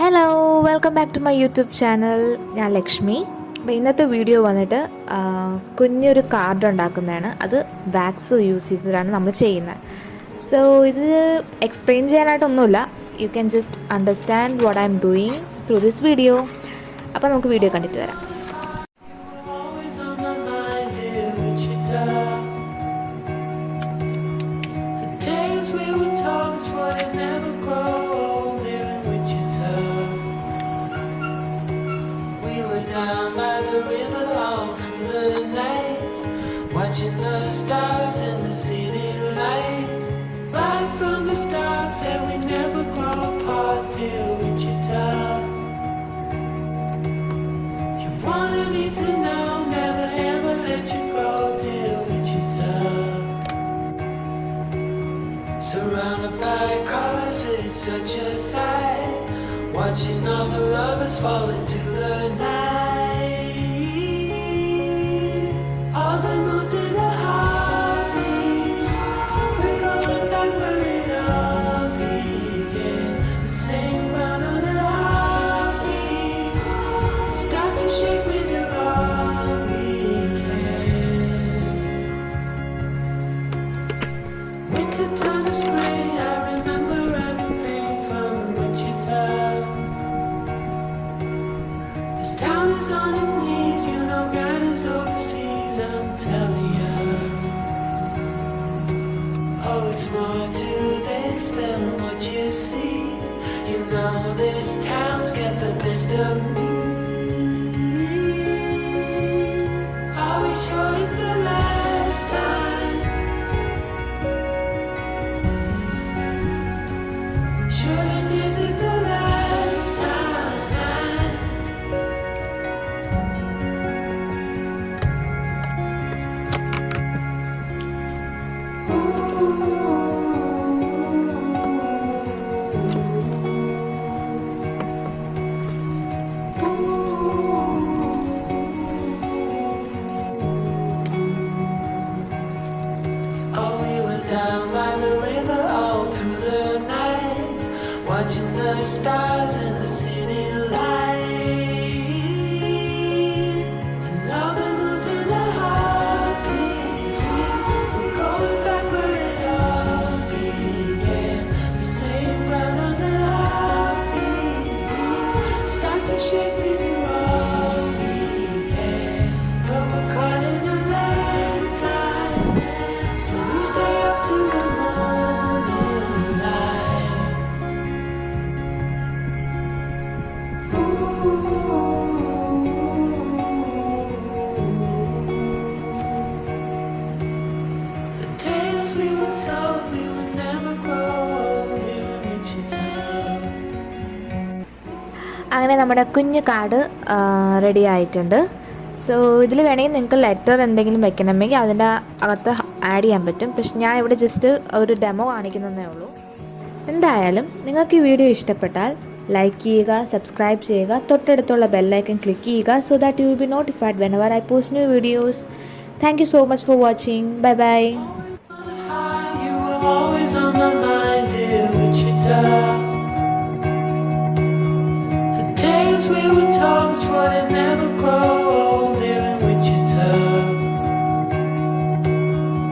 Hello, welcome back to my YouTube channel. ഞാൻ ലക്ഷ്മി. അപ്പോൾ ഇന്നത്തെ വീഡിയോ വന്നിട്ട് കുഞ്ഞൊരു കാർഡ് ഉണ്ടാക്കുന്നതാണ്. അത് വാക്സ് യൂസ് ചെയ്തിട്ടാണ് നമ്മൾ ചെയ്യുന്നത്. സോ ഇത് എക്സ്പ്ലെയിൻ ചെയ്യാനായിട്ടൊന്നുമില്ല. You can just understand what I'm doing through this video. അപ്പോൾ നമുക്ക് വീഡിയോ കണ്ടിട്ട് വരാം. Down by the river all through the night, watching the stars and the city lights. Right from the start said we never grow apart till Wichita. You wanted me to know, never ever let you go till Wichita. Surrounded by colors, it's such a sight, watching all the lovers fall into the night. All the moons in the heartbeat, we're going back where it all began. The same ground on the heartbeat starts to shake with your all we can. Winter turned to spring, I remember everything from Wichita. This town is on its knees, you know God is overseas, I'm telling ya. Oh, it's more to this than what you see. You know this town's got the best of me. Are we sure it's the last time? Sure that this is the last time. Oh, we were down by the river all through the night, watching the stars and the city light. And all the moons in the heartbeat, we're going back where it all began. The same ground on the heartbeat starts to shake with you all we can. But we're caught in a landslide, so we stay up to the morning light. The tales we were told we would never grow old in Wichita. അങ്ങനെ നമ്മുടെ കുഞ്ഞ് card ready ആയിട്ടുണ്ട്. So ഇതിൽ വേണമെങ്കിൽ നിങ്ങൾക്ക് letter എന്തെങ്കിലും വെക്കണമെങ്കിൽ അതിൻ്റെ അകത്ത് ആഡ് ചെയ്യാൻ പറ്റും. പക്ഷെ ഞാൻ ഇവിടെ ജസ്റ്റ് ഒരു ഡെമോ കാണിക്കുന്നതേ ഉള്ളൂ. എന്തായാലും നിങ്ങൾക്ക് ഈ വീഡിയോ ഇഷ്ടപ്പെട്ടാൽ ലൈക്ക് ചെയ്യുക, സബ്സ്ക്രൈബ് ചെയ്യുക, തൊട്ടടുത്തുള്ള ബെല്ലൈക്കൺ ക്ലിക്ക് ചെയ്യുക, so that you will be notified whenever I post new videos. Thank you so much for watching. Bye bye. You were always on my mind, dear Wichita. The days we were told would never grow old here in Wichita.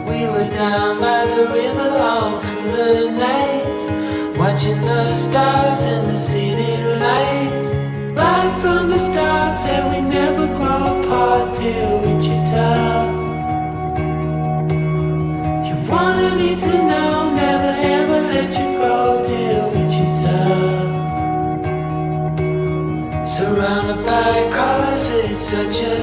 We were down by the river all through the night, watching the stars and the city lights. Right from the start said we never grow apart, dear Wichita. You wanted me to know, never ever let you go, dear Wichita. Surrounded by colors, it's such a